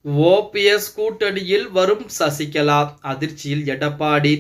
OPS கூட்டணியில் வரும் சசிகலா, அதிர்ச்சியில் எடப்பாடி.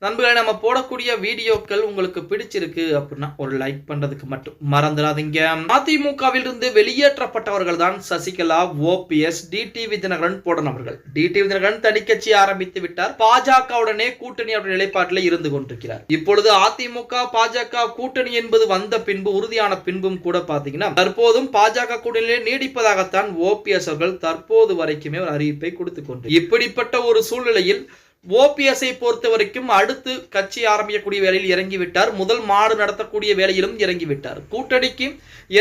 நண்பர்களே, நம்ம போடக்கூடிய வீடியோக்கள் உங்களுக்கு பிடிச்சிருக்கு அப்படின்னா ஒரு லைக் பண்றதுக்கு மட்டும் மறந்துடாதீங்க. அதிமுகவில் இருந்து வெளியேற்றப்பட்டவர்கள் தான் சசிகலா, ஓபிஎஸ், டிடிவி தினகரன் போடனவர்கள். டிடிவி தினகரன் தனி கட்சி ஆரம்பித்து விட்டார். பாஜகவுடனே கூட்டணி அவருடைய நிலைப்பாட்டில் இருந்து கொண்டிருக்கிறார். இப்பொழுது அதிமுக பாஜக கூட்டணி என்பது வந்த பின்பு, உறுதியான பின்பும் கூட பாத்தீங்கன்னா தற்போதும் பாஜக கூட்டணியிலே நீடிப்பதாகத்தான் ஓபிஎஸ் அவர்கள் தற்போது வரைக்குமே ஒரு அறிவிப்பை கொடுத்துக் கொண்டு, இப்படிப்பட்ட ஒரு சூழ்நிலையில் ஓபிஎஸ்ஐ பொறுத்த வரைக்கும் அடுத்து கட்சி ஆரம்பிக்கக்கூடிய வேலையில் இறங்கிவிட்டார். முதல் மாடு நடத்தக்கூடிய வேலையிலும் இறங்கிவிட்டார். கூட்டணிக்கு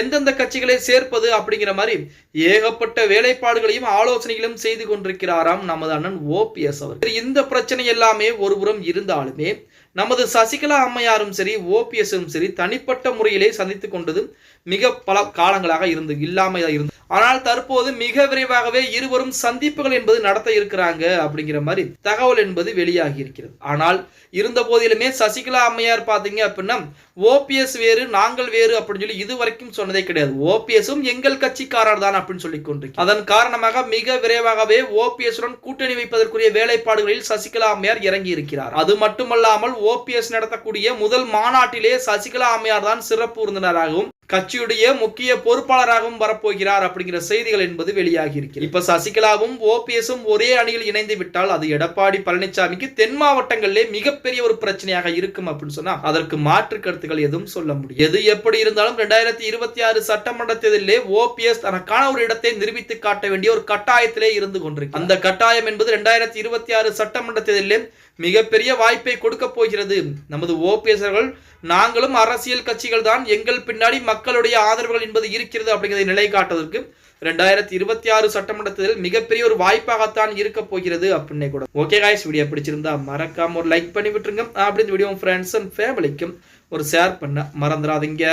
எந்தெந்த கட்சிகளை சேர்ப்பது அப்படிங்கிற மாதிரி ஏகப்பட்ட வேலைப்பாடுகளையும் ஆலோசனைகளும் செய்து கொண்டிருக்கிறாராம் நமது அண்ணன் ஓபிஎஸ் அவர். இந்த பிரச்சனை எல்லாமே ஒருபுறம் இருந்தாலுமே நமது சசிகலா அம்மையாரும் சரி, ஓபிஎஸும் சரி, தனிப்பட்ட முறையிலே சந்தித்துக் கொண்டது மிக பல காலங்களாக இல்லாமல் ஆனால் தற்போது மிக விரைவாகவே இருவரும் சந்திப்புகள் என்பது நடத்த இருக்கிறாங்க அப்படிங்கிற மாதிரி தகவல் என்பது வெளியாகி இருக்கிறது. ஆனால் இருந்த போதிலுமே சசிகலா அம்மையார் பாத்தீங்க அப்படின்னா ஓபிஎஸ் வேறு நாங்கள் வேறு அப்படின்னு சொல்லி இதுவரைக்கும் சொன்னதே கிடையாது. ஓபிஎஸும் எங்கள் கட்சிக்காரர் தான் அப்படின்னு சொல்லி கொண்டிருக்கிறார். அதன் காரணமாக மிக விரைவாகவே ஓபிஎஸ்டன் கூட்டணி வைப்பதற்குரிய வேலைப்பாடுகளில் சசிகலா அம்மையார் இறங்கி இருக்கிறார். அது மட்டுமல்லாமல் ஓபிஎஸ் நடத்தக்கூடிய முதல் மாநாட்டிலே சசிகலா அம்மையார் தான் சிறப்பு விருந்தினராகவும் கட்சியுடைய முக்கிய பொறுப்பாளராகவும் வரப்போகிறார் அப்படிங்கிற செய்திகள் என்பது வெளியாகி இருக்கிறது. இப்ப சசிகலாவும் ஓபிஎஸும் ஒரே அணியில் இணைந்து விட்டால் அது எடப்பாடி பழனிசாமிக்கு தென் மாவட்டங்களிலே மிகப்பெரிய ஒரு பிரச்சனையாக இருக்கும் அப்படின்னு சொன்னா அதற்கு மாற்று கருத்துக்கள் எதுவும் சொல்ல முடியும். எது எப்படி இருந்தாலும் 2026 சட்டமன்ற தேர்தலிலே ஓபிஎஸ் தனக்கான ஒரு இடத்தை நிரூபித்து காட்ட வேண்டிய ஒரு கட்டாயத்திலே இருந்து கொண்டிருக்கு. அந்த கட்டாயம் என்பது 2026 சட்டமன்ற தேர்தலிலே மிகப்பெரிய வாய்ப்பை கொடுக்க போகிறது. நமது ஓபிஎஸ் அவர்கள் நாங்களும் அரசியல் கட்சிகள் தான், எங்கள் பின்னாடி மக்களுடைய ஆதரவுகள் என்பது இருக்கிறது அப்படிங்கிறதை நிலை காட்டுவதற்கு 2026 சட்டமன்றத்தில் மிகப்பெரிய ஒரு வாய்ப்பாகத்தான் இருக்க போகிறது அப்படின்னு கூட. ஓகே गाइस, வீடியோ பிடிச்சிருந்தா மறக்காம ஒரு லைக் பண்ணி விட்டுருங்க. அப்படி இந்த வீடியோ ஃப்ரெண்ட்ஸ் அண்ட் ஃபேமிலிக்கும் ஒரு ஷேர் பண்ண மறந்துடாதீங்க.